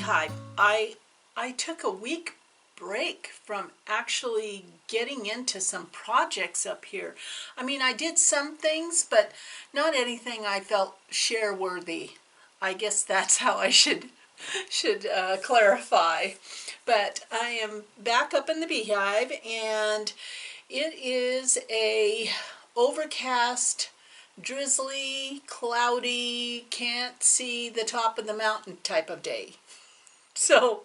Beehive. I took a week break from actually getting into some projects up here. I mean, I did some things, but not anything I felt share worthy. I guess that's how I should clarify. But I am back up in the Beehive, and it is a overcast, drizzly, cloudy, can't see the top of the mountain type of day. So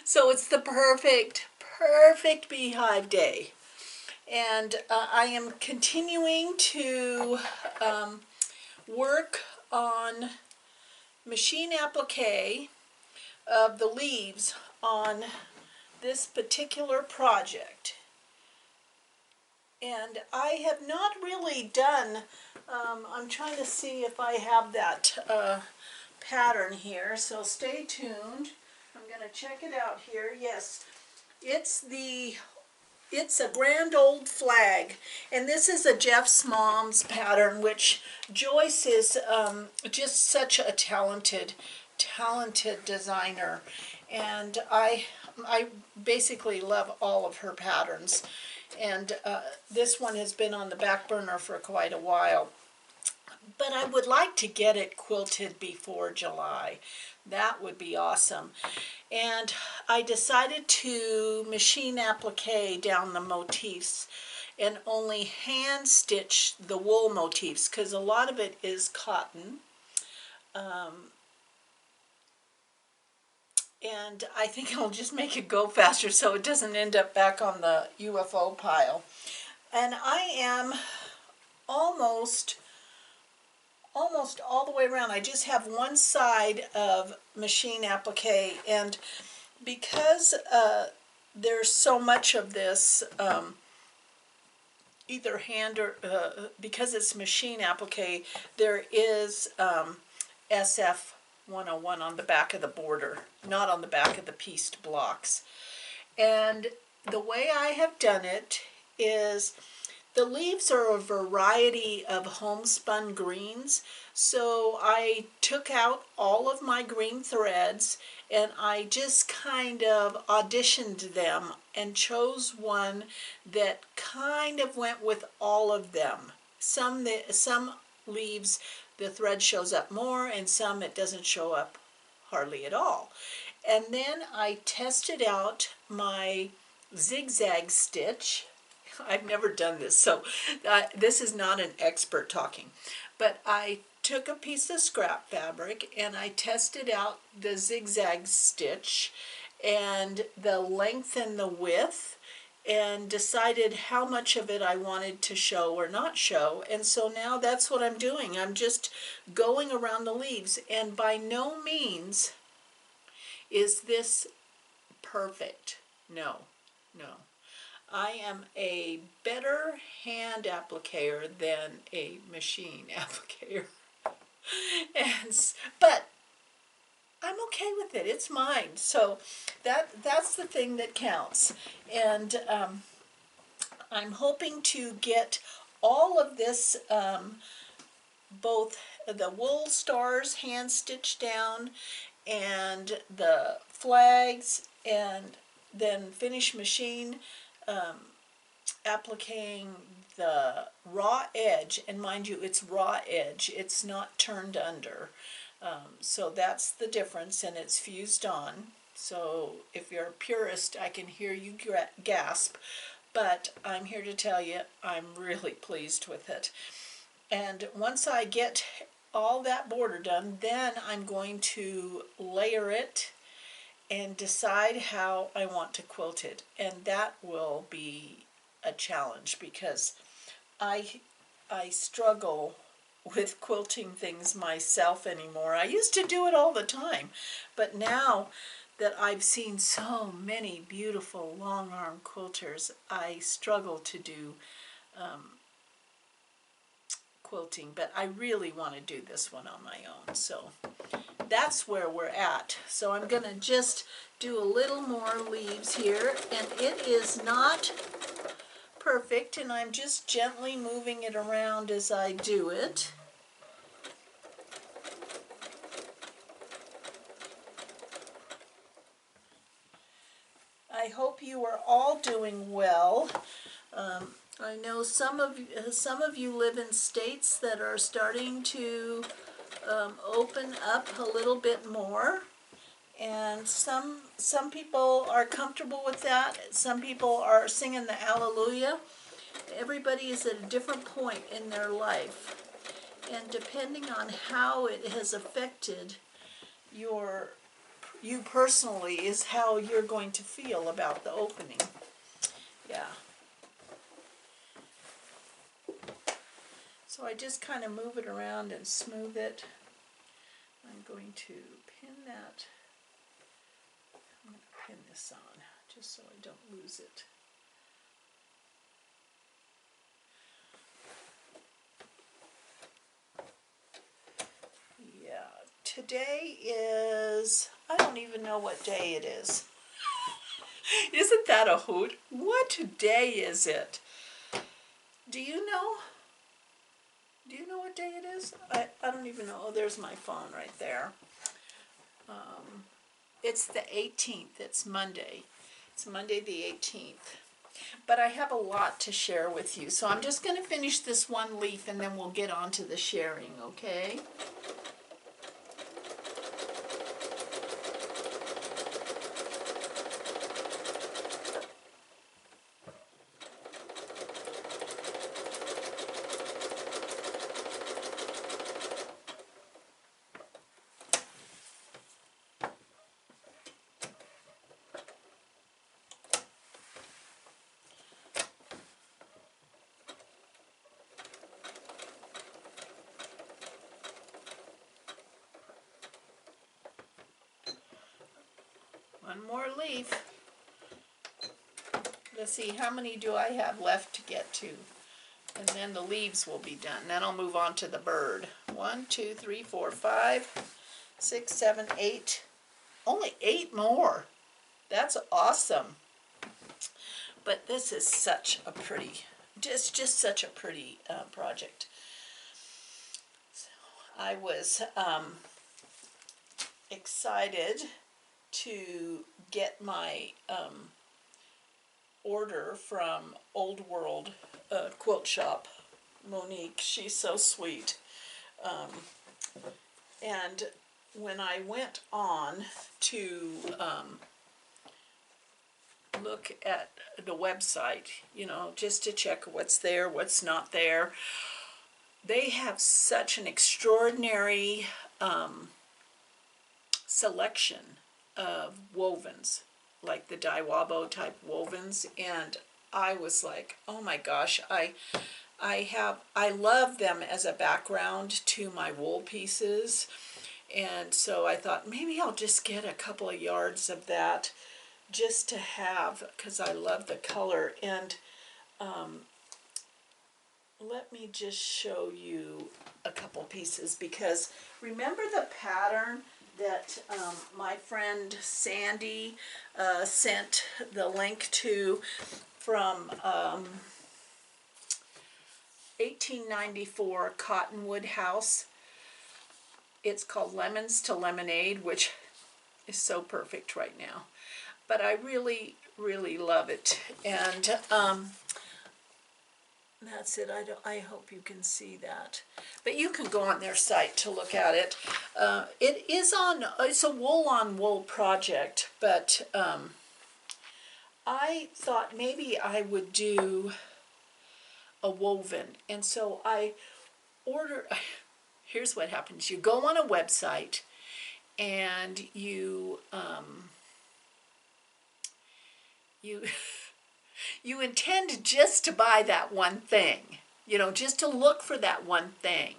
it's the perfect Beehive day. And I am continuing to work on machine applique of the leaves on this particular project. And I have not really done, I'm trying to see if I have that pattern here, so stay tuned. I'm going to check it out here. Yes, it's a grand old flag, and this is a Geoff's mom's pattern, which Joyce is just such a talented designer, and I basically love all of her patterns. And this one has been on the back burner for quite a while. But I would like to get it quilted before July. That would be awesome. And I decided to machine applique down the motifs and only hand stitch the wool motifs, because a lot of it is cotton. And I think I'll just make it go faster so it doesn't end up back on the UFO pile. And I am almost all the way around. I just have one side of machine applique, and because there's so much of this either hand or because it's machine applique, there is SF 101 on the back of the border, not on the back of the pieced blocks. And the way I have done it is the leaves are a variety of homespun greens, so I took out all of my green threads and I just kind of auditioned them and chose one that kind of went with all of them. Some leaves the thread shows up more, and some it doesn't show up hardly at all. And then I tested out my zigzag stitch. I've never done this, so this is not an expert talking, but I took a piece of scrap fabric and I tested out the zigzag stitch and the length and the width, and decided how much of it I wanted to show or not show. And so now that's what I'm doing. I'm just going around the leaves, and by no means is this perfect. No. I am a better hand appliquer than a machine appliquer. But I'm okay with it. It's mine. So that's the thing that counts. And I'm hoping to get all of this, both the wool stars hand stitched down and the flags, and then finish machine appliquing the raw edge. And mind you, it's raw edge, it's not turned under. So that's the difference, and it's fused on. So if you're a purist, I can hear you gasp, but I'm here to tell you I'm really pleased with it. And once I get all that border done, then I'm going to layer it and decide how I want to quilt it. And that will be a challenge, because I struggle with quilting things myself anymore. I used to do it all the time, but now that I've seen so many beautiful Longarm quilters, I struggle to do quilting, but I really want to do this one on my own. So that's where we're at. So I'm going to just do a little more leaves here, and it is not perfect, and I'm just gently moving it around as I do it. I hope you are all doing well. I know some of you live in states that are starting to open up a little bit more, and some people are comfortable with that. Some people are singing the Hallelujah. Everybody is at a different point in their life, and depending on how it has affected you personally is how you're going to feel about the opening. Yeah. So I just kind of move it around and smooth it. I'm going to pin that. I'm going to pin this on just so I don't lose it. Yeah, today is, I don't even know what day it is. Isn't that a hoot? What day is it? Do you know? Do you know what day it is? I don't even know. Oh, there's my phone right there. It's the 18th. It's Monday. It's Monday the 18th. But I have a lot to share with you. So I'm just going to finish this one leaf and then we'll get on to the sharing, okay? One more leaf. Let's see, how many do I have left to get to? And then the leaves will be done. Then I'll move on to the bird. 1, 2, 3, 4, 5, 6, 7, 8. Only 8 more. That's awesome. But this is such a pretty, just such a pretty project. So I was excited to get my order from Old World Quilt Shop. Monique, she's so sweet. And when I went on to look at the website, you know, just to check what's there, what's not there, they have such an extraordinary selection of wovens, like the Daiwabo type wovens, and I was like, oh my gosh, I love them as a background to my wool pieces, and so I thought maybe I'll just get a couple of yards of that just to have, because I love the color. And let me just show you a couple pieces, because remember the pattern that my friend Sandy sent the link to from 1894 Cottonwood House. It's called Lemons to Lemonade, which is so perfect right now. But I really, really love it. And that's it. I hope you can see that. But you can go on their site to look at it. It's a wool on wool project, but I thought maybe I would do a woven. And so I ordered, here's what happens. You go on a website and you you intend just to buy that one thing, you know, just to look for that one thing.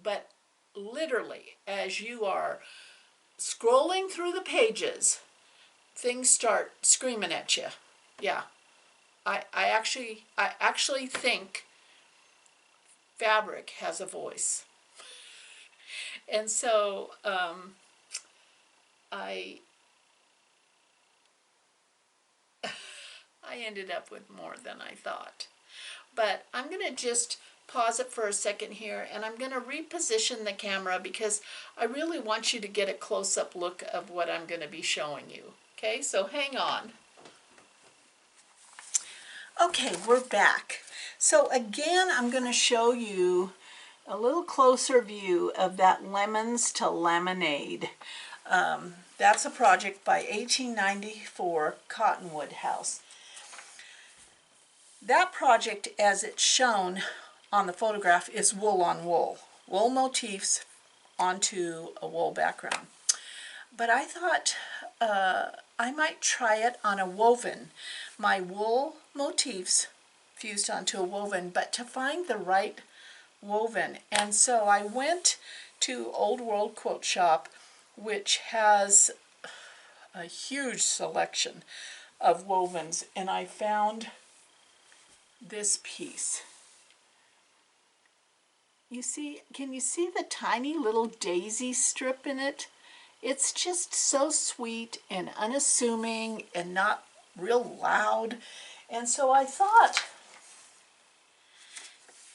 But literally, as you are scrolling through the pages, things start screaming at you. Yeah, I actually think fabric has a voice. And so I ended up with more than I thought. But I'm going to just pause it for a second here, and I'm going to reposition the camera because I really want you to get a close-up look of what I'm going to be showing you. Okay, so hang on. Okay, we're back. So again, I'm going to show you a little closer view of that Lemons to Lemonade. That's a project by 1894 Cottonwood House. That project, as it's shown on the photograph, is wool on wool. Wool motifs onto a wool background. But I thought I might try it on a woven. My wool motifs fused onto a woven, but to find the right woven. And so I went to Old World Quilt Shop, which has a huge selection of wovens, and I found this piece. You see, can you see the tiny little daisy strip in it? It's just so sweet and unassuming and not real loud. And so I thought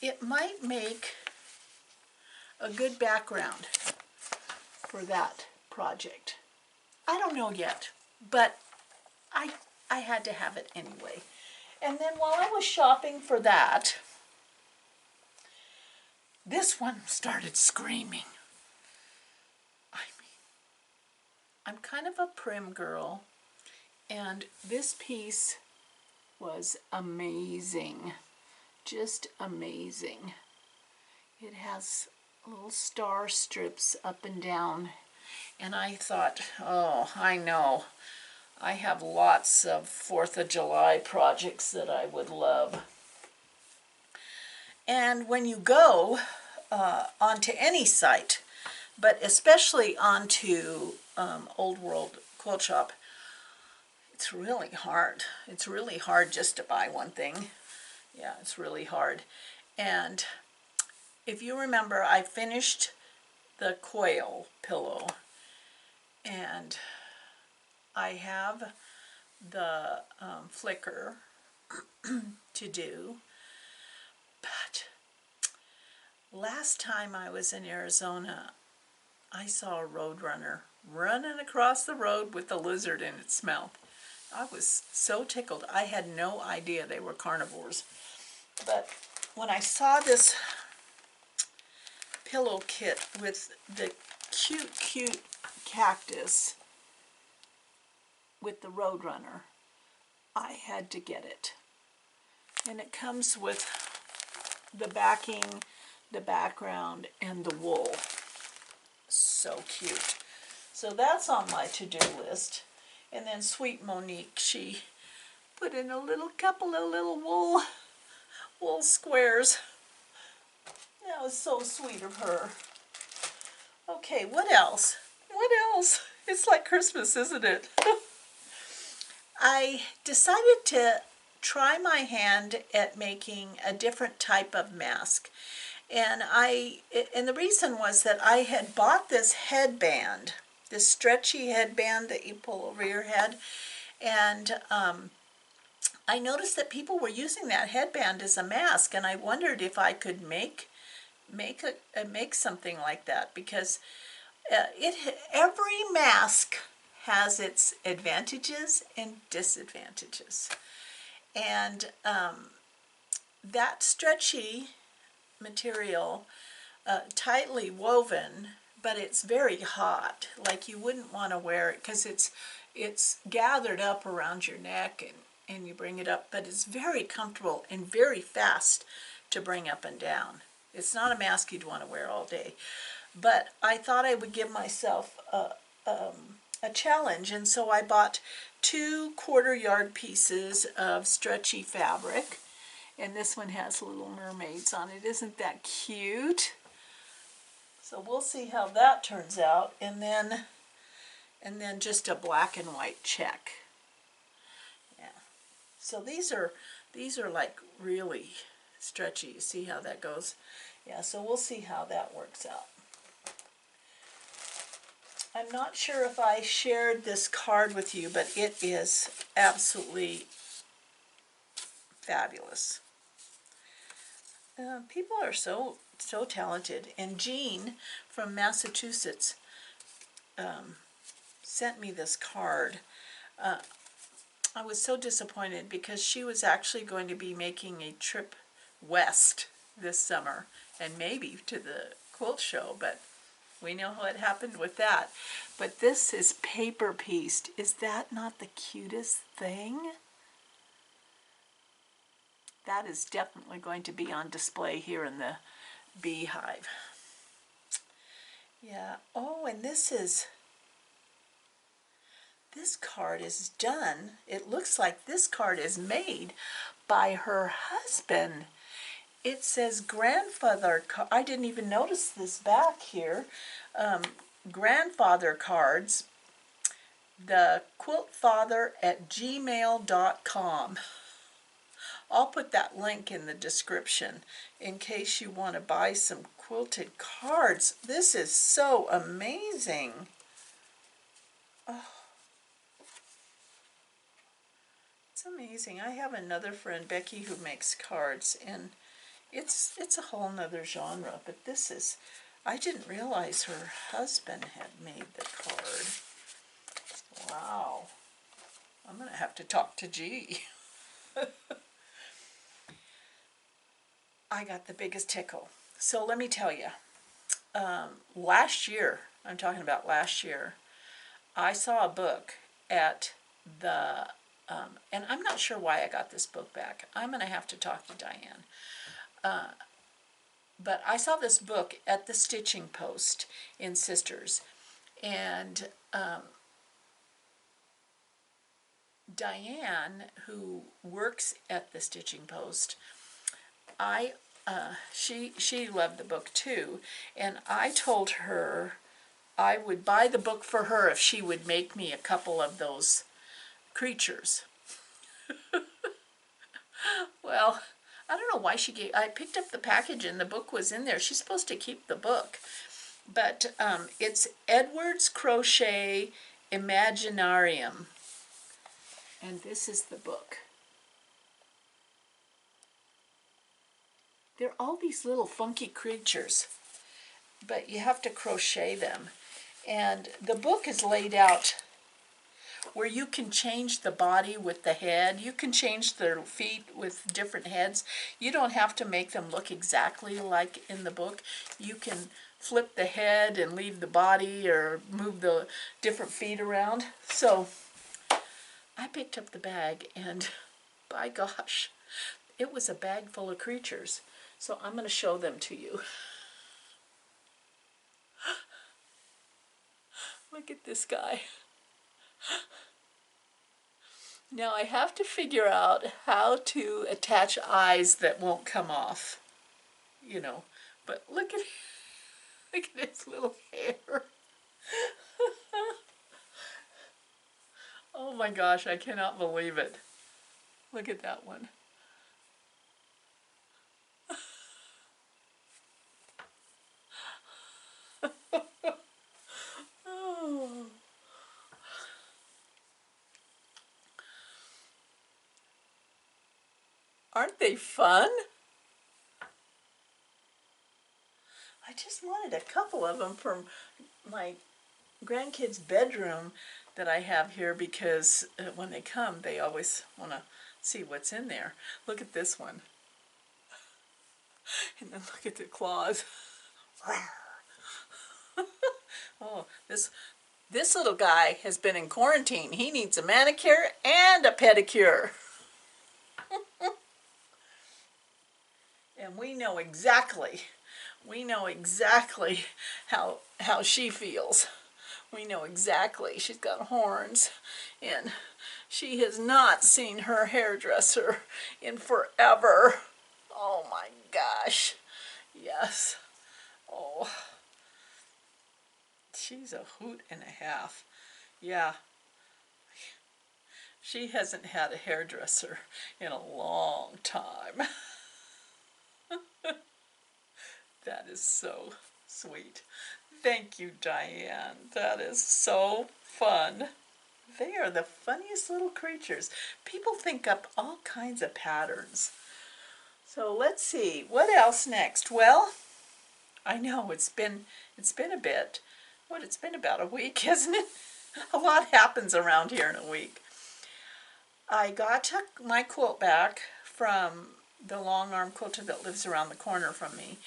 it might make a good background for that project. I don't know yet, but I had to have it anyway. And then while I was shopping for that, this one started screaming. I'm kind of a prim girl, and this piece was amazing, just amazing. It has little star strips up and down, and I thought, oh, I know, I have lots of 4th of July projects that I would love. And when you go onto any site, but especially onto Old World Quilt Shop, it's really hard. It's really hard just to buy one thing. Yeah, it's really hard. And if you remember, I finished the quail pillow, and I have the flicker to do. But last time I was in Arizona, I saw a roadrunner running across the road with a lizard in its mouth. I was so tickled. I had no idea they were carnivores. But when I saw this pillow kit with the cute cactus with the roadrunner, I had to get it. And it comes with the backing, the background, and the wool. So cute. So that's on my to-do list. And then sweet Monique, she put in a couple of little wool squares. That was so sweet of her. Okay, what else? What else? It's like Christmas, isn't it? I decided to try my hand at making a different type of mask. And the reason was that I had bought this headband, this stretchy headband that you pull over your head, and I noticed that people were using that headband as a mask, and I wondered if I could make something like that, because every mask has its advantages and disadvantages, and that stretchy material, tightly woven, but it's very hot. Like, you wouldn't want to wear it because it's gathered up around your neck, and you bring it up, but it's very comfortable and very fast to bring up and down. It's not a mask you'd want to wear all day. But I thought I would give myself a challenge, and so I bought 2 1/4-yard pieces of stretchy fabric. And this one has little mermaids on it. Isn't that cute? So we'll see how that turns out. And then just a black and white check. Yeah. So these are like really stretchy. You see how that goes? Yeah, so we'll see how that works out. I'm not sure if I shared this card with you, but it is absolutely fabulous. People are so talented. And Jean from Massachusetts sent me this card I was so disappointed because she was actually going to be making a trip west this summer and maybe to the quilt show, but we know what happened with that. But this is paper pieced. Is that not the cutest thing? That is definitely going to be on display here in the Beehive. Yeah. Oh, and this card is done. It looks like this card is made by her husband. It says grandfather card. I didn't even notice this back here. Grandfather cards, the quiltfather@gmail.com. I'll put that link in the description in case you want to buy some quilted cards. This is so amazing. Oh, it's amazing. I have another friend, Becky, who makes cards, and it's a whole nother genre, but this is, I didn't realize her husband had made the card. Wow. I'm going to have to talk to G. I got the biggest tickle. So let me tell you, last year, I'm talking about last year, I saw a book at the, and I'm not sure why I got this book back. I'm going to have to talk to Diane. But I saw this book at the Stitching Post in Sisters, and Diane, who works at the Stitching Post, she loved the book too, and I told her I would buy the book for her if she would make me a couple of those creatures. Well, I don't know why I picked up the package and the book was in there. She's supposed to keep the book. But it's Edward's Crochet Imaginarium. And this is the book. They're all these little funky creatures, but you have to crochet them. And the book is laid out where you can change the body with the head. You can change their feet with different heads. You don't have to make them look exactly like in the book. You can flip the head and leave the body or move the different feet around. So I picked up the bag, and by gosh, it was a bag full of creatures. So I'm going to show them to you. Look at this guy. Now I have to figure out how to attach eyes that won't come off, you know, but look at his little hair. Oh my gosh, I cannot believe it. Look at that one. Oh. Aren't they fun? I just wanted a couple of them for my grandkids' bedroom that I have here because when they come, they always want to see what's in there. Look at this one. And then look at the claws. Oh, this little guy has been in quarantine. He needs a manicure and a pedicure. And we know exactly how she feels. We know exactly. She's got horns, and she has not seen her hairdresser in forever. Oh my gosh. Yes. Oh. She's a hoot and a half. Yeah. She hasn't had a hairdresser in a long time. That is so sweet. Thank you, Diane. That is so fun. They are the funniest little creatures. People think up all kinds of patterns. So let's see, what else next? Well, I know it's been a bit. It's been about a week, hasn't it? A lot happens around here in a week. I got my quilt back from the Longarm Quilter that lives around the corner from me,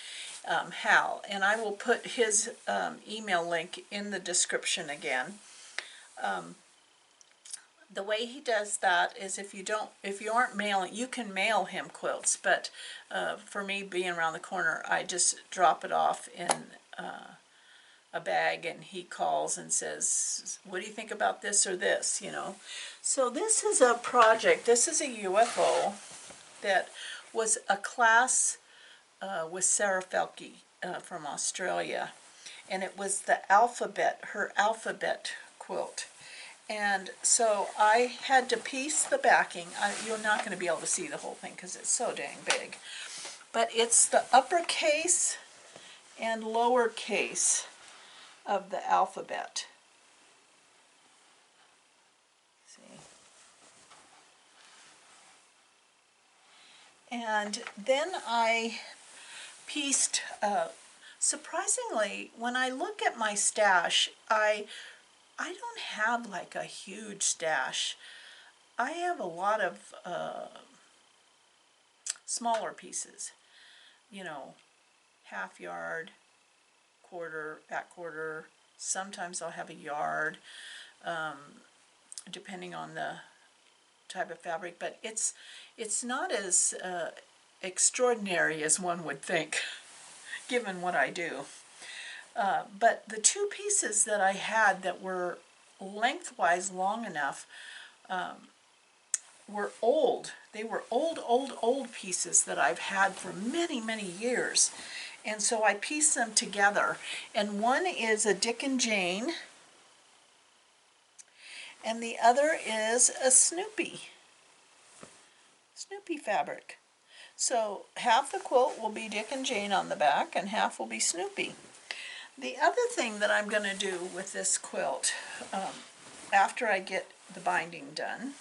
Hal, and I will put his email link in the description again. The way he does that is if you aren't mailing, you can mail him quilts, but for me being around the corner, I just drop it off in a bag, and he calls and says, what do you think about this or this, you know. So this is a project, this is a UFO that was a class with Sarah Felke from Australia, and it was the alphabet, her alphabet quilt. And so I had to piece the backing. You're not going to be able to see the whole thing because it's so dang big. But it's the uppercase and lowercase of the alphabet. See? And then I pieced, surprisingly, when I look at my stash, I don't have like a huge stash. I have a lot of smaller pieces, you know, half yard, quarter, at quarter. Sometimes I'll have a yard, depending on the type of fabric, but it's not as extraordinary as one would think, given what I do. But the two pieces that I had that were lengthwise long enough were old. They were old pieces that I've had for many, many years. And so I pieced them together. And one is a Dick and Jane, and the other is a Snoopy fabric. So half the quilt will be Dick and Jane on the back, and half will be Snoopy. The other thing that I'm going to do with this quilt, after I get the binding done,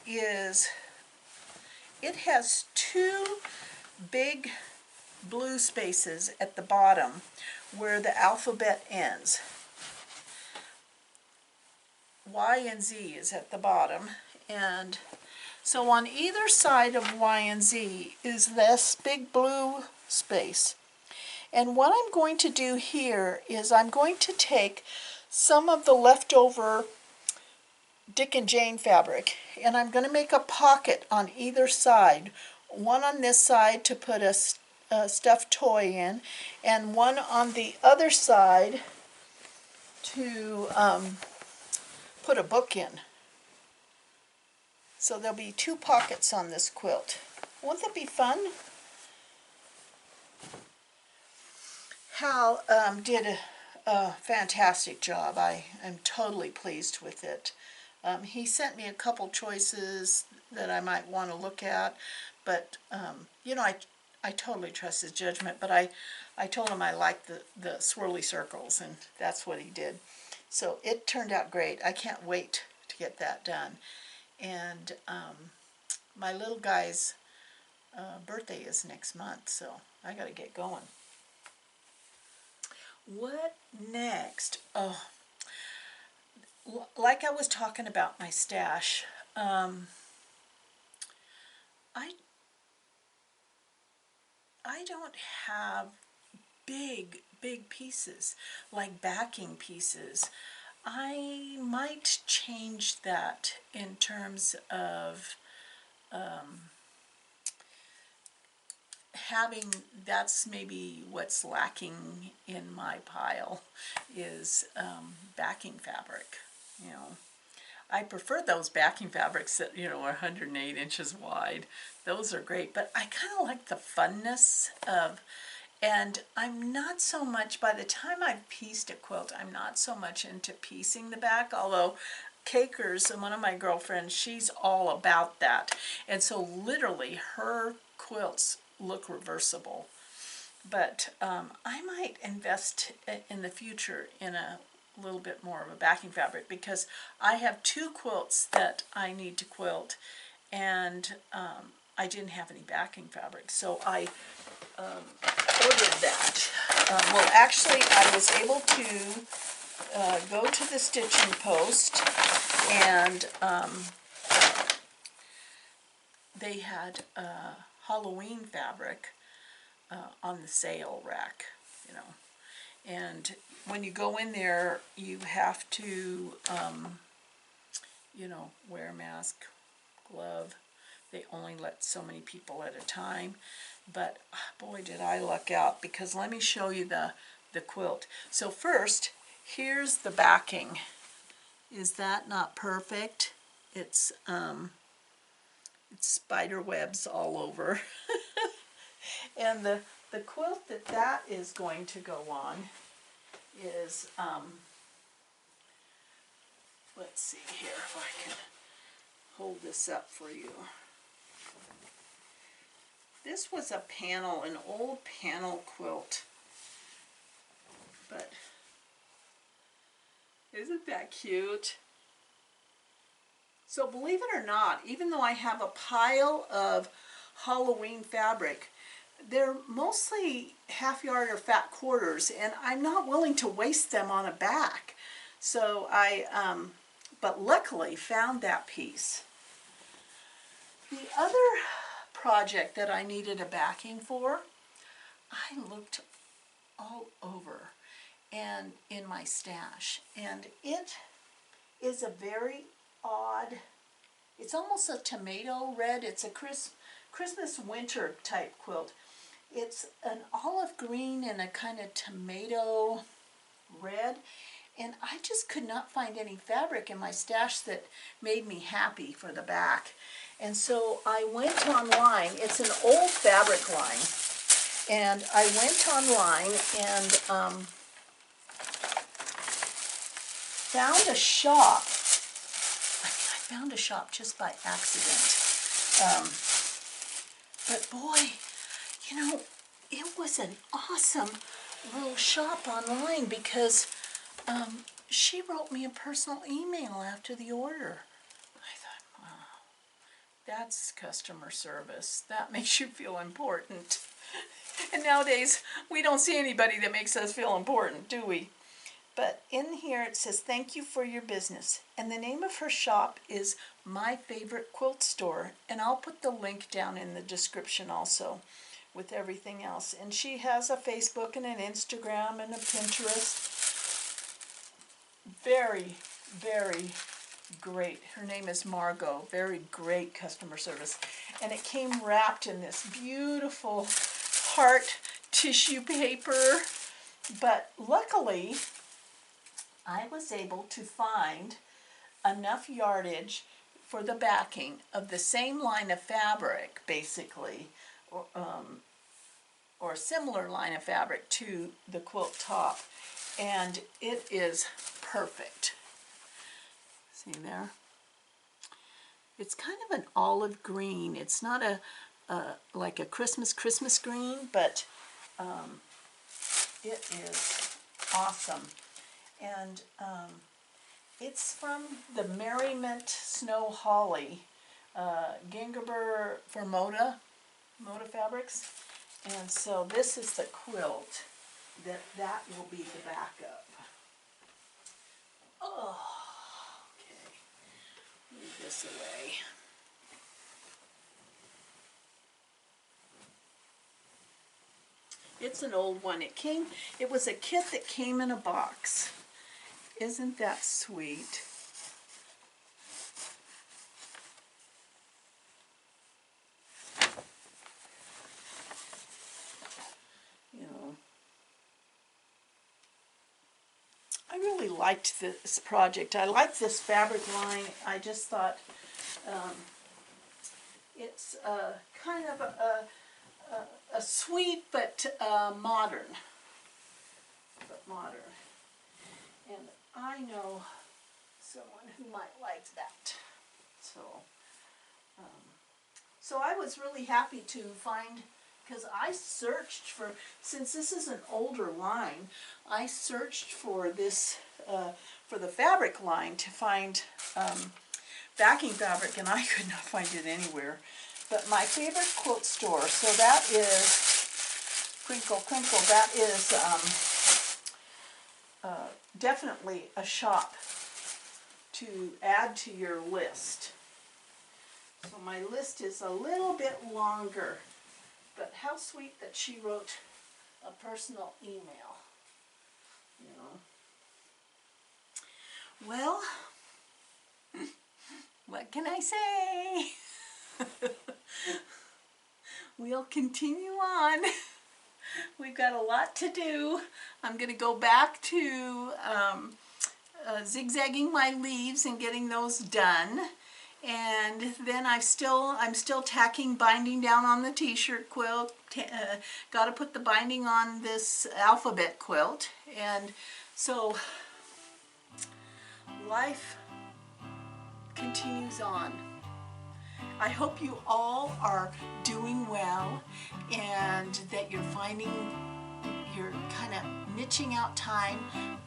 is it has two big blue spaces at the bottom where the alphabet ends. Y and Z is at the bottom, and so on either side of Y and Z is this big blue space. And what I'm going to do here is I'm going to take some of the leftover Dick and Jane fabric, and I'm going to make a pocket on either side. One on this side to put a stuffed toy in, and one on the other side to put a book in. So there'll be two pockets on this quilt. Won't that be fun? Hal did a fantastic job. I am totally pleased with it. He sent me a couple choices that I might want to look at, but you know, I totally trust his judgment, but I told him I liked the swirly circles, and that's what he did. So it turned out great. I can't wait to get that done. And my little guy's birthday is next month, so I got to get going. What next? Oh, like I was talking about my stash, I don't have big pieces, like backing pieces. I might change that in terms of having, that's maybe what's lacking in my pile, is backing fabric, you know. I prefer those backing fabrics that, you know, are 108 inches wide. Those are great, but I kind of like the funness of, and I'm not so much, by the time I've pieced a quilt, I'm not so much into piecing the back, although Cakers, one of my girlfriends, she's all about that. And so literally her quilts look reversible. But I might invest in the future in a little bit more of a backing fabric, because I have two quilts that I need to quilt, and I didn't have any backing fabric, so I ordered that. Well, actually, I was able to go to the stitching post and they had Halloween fabric on the sale rack, you know. And when you go in there, you have to, you know, wear a mask, glove. They only let so many people at a time. But boy, did I luck out, because let me show you the quilt. So first, here's the backing. Is that not perfect? It's spider webs all over. And the quilt that is going to go on is, let's see here if I can hold this up for you. This was a panel, an old panel quilt, but isn't that cute? So believe it or not, even though I have a pile of Halloween fabric, they're mostly half yard or fat quarters, and I'm not willing to waste them on a back. So but luckily found that piece. The other project that I needed a backing for, I looked all over and in my stash, and it is a very odd, it's almost a tomato red. It's a Christmas winter type quilt. It's an olive green and a kind of tomato red, and I just could not find any fabric in my stash that made me happy for the back. And so I went online. It's an old fabric line, and I went online and found a shop. I found a shop just by accident. But boy, you know, it was an awesome little shop online, because she wrote me a personal email after the order. I thought, wow, that's customer service. That makes you feel important. And nowadays, we don't see anybody that makes us feel important, do we? But in here it says, thank you for your business. And the name of her shop is My Favorite Quilt Store. And I'll put the link down in the description also with everything else. And she has a Facebook and an Instagram and a Pinterest. Very, very great. Her name is Margot. Very great customer service. And it came wrapped in this beautiful heart tissue paper. But luckily, I was able to find enough yardage for the backing of the same line of fabric, basically, or a similar line of fabric to the quilt top, and it is perfect. See there? It's kind of an olive green. It's not like a Christmas green, but it is awesome. And it's from the Merriment Snow Holly, Gingerbread for Moda Fabrics. And so this is the quilt that will be the backup. Oh, okay. Move this away. It's an old one. It was a kit that came in a box. Isn't that sweet? You know, I really liked this project. I liked this fabric line. I just thought it's kind of a sweet but modern. And I know someone who might like that. So I was really happy to find, because I searched for, since this is an older line, I searched for this, for the fabric line to find backing fabric, and I could not find it anywhere. But My Favorite Quilt Store, so that is Crinkle, that is definitely a shop to add to your list. So my list is a little bit longer, but how sweet that she wrote a personal email, you know. Well, what can I say? We'll continue on. We've got a lot to do. I'm going to go back to zigzagging my leaves and getting those done. And then I'm still tacking binding down on the t-shirt quilt. Got to put the binding on this alphabet quilt. And so life continues on. I hope you all are doing well and that you're kind of niching out time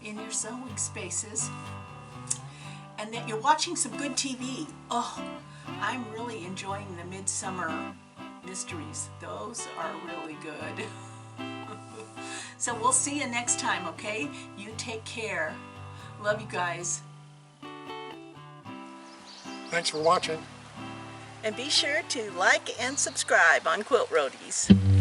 in your sewing spaces and that you're watching some good TV. Oh, I'm really enjoying the Midsummer Mysteries. Those are really good. So we'll see you next time, okay? You take care. Love you guys. Thanks for watching. And be sure to like and subscribe on Quilt Roadies.